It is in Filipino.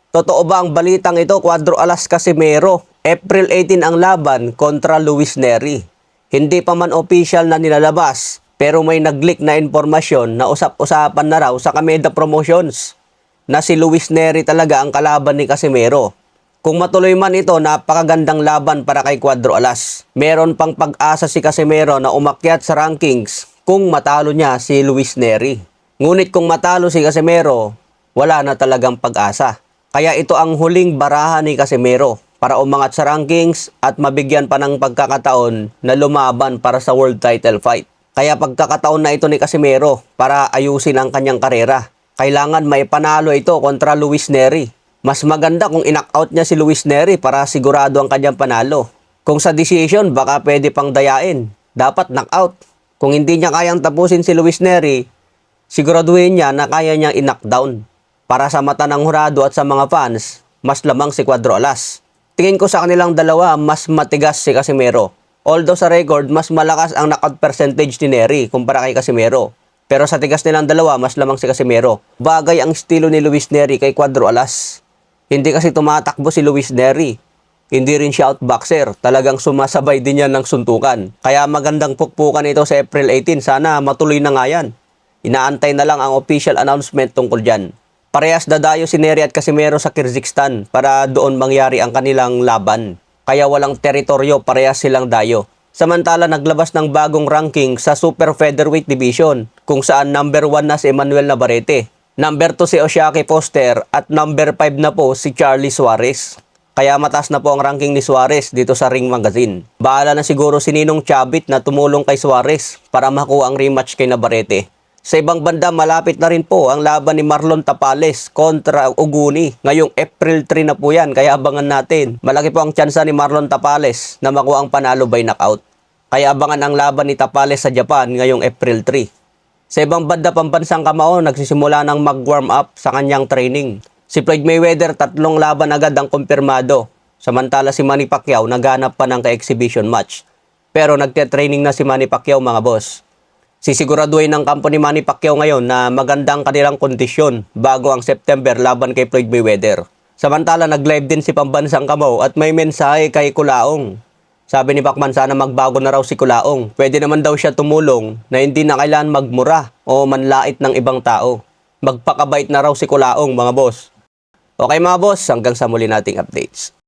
Totoo ba ang balitang ito, Cuadro Alas Casimero? April 18 ang laban kontra Luis Nery. Hindi pa man official na nilalabas, pero may nag-leak na impormasyon na usap-usapan na raw sa Kameda Promotions na si Luis Nery talaga ang kalaban ni Casimero. Kung matuloy man ito, napakagandang laban para kay Cuadro Alas. Meron pang pag-asa si Casimero na umakyat sa rankings kung matalo niya si Luis Nery. Ngunit kung matalo si Casimero, wala na talagang pag-asa. Kaya ito ang huling baraha ni Casimero para umangat sa rankings at mabigyan pa ng pagkakataon na lumaban para sa world title fight. Kaya pagkakataon na ito ni Casimero para ayusin ang kanyang karera. Kailangan may panalo ito kontra Luis Nery. Mas maganda kung in-knockout niya si Luis Nery para sigurado ang kanyang panalo. Kung sa decision, baka pwede pang dayain. Dapat knockout. Kung hindi niya kayang tapusin si Luis Nery, siguraduhin niya na kaya niyang i-knockdown. Para sa mata ng hurado at sa mga fans, mas lamang si Cuadro Alas. Tingin ko sa kanilang dalawa, mas matigas si Casimero. Although sa record, mas malakas ang knockout percentage ni Nery kumpara kay Casimero. Pero sa tigas nilang dalawa, mas lamang si Casimero. Bagay ang estilo ni Luis Nery kay Cuadro Alas. Hindi kasi tumatakbo si Luis Nery. Hindi rin siya outboxer. Talagang sumasabay din yan ng suntukan. Kaya magandang pukpukan ito sa April 18. Sana matuloy na nga yan. Inaantay na lang ang official announcement tungkol dyan. Parehas dadayo si Nery at Casimero sa Kyrgyzstan para doon mangyari ang kanilang laban. Kaya walang teritoryo, parehas silang dayo. Samantala naglabas ng bagong ranking sa Super Featherweight Division kung saan number 1 na si Emmanuel Navarrete, number 2 si Oshiaki Foster at number 5 na po si Charlie Suarez. Kaya mataas na po ang ranking ni Suarez dito sa Ring Magazine. Bahala na siguro si Ninong Chavit na tumulong kay Suarez para makuha ang rematch kay Navarrete. Sa ibang banda, malapit na rin po ang laban ni Marlon Tapales kontra Uguni. Ngayong April 3 na po yan, kaya abangan natin. Malaki po ang tsansa ni Marlon Tapales na makuha ang panalo by knockout. Kaya abangan ang laban ni Tapales sa Japan ngayong April 3. Sa ibang banda, pambansang kamao, nagsisimula ng mag-warm up sa kanyang training. Si Floyd Mayweather, 3 laban agad ang kumpirmado. Samantala si Manny Pacquiao, naghanap pa ng ka-exhibition match. Pero nagte-training na si Manny Pacquiao, mga boss. Sisiguraduhin ng kampo ni Manny Pacquiao ngayon na magandang kanilang kondisyon bago ang September laban kay Floyd Mayweather. Samantala nag-live din si pambansang kamao at may mensahe kay Kulaong. Sabi ni Pacman, sana magbago na raw si Kulaong. Pwede naman daw siya tumulong na hindi na kailangan magmura o manlait ng ibang tao. Magpakabait na raw si Kulaong, mga boss. Okay mga boss, hanggang sa muli nating updates.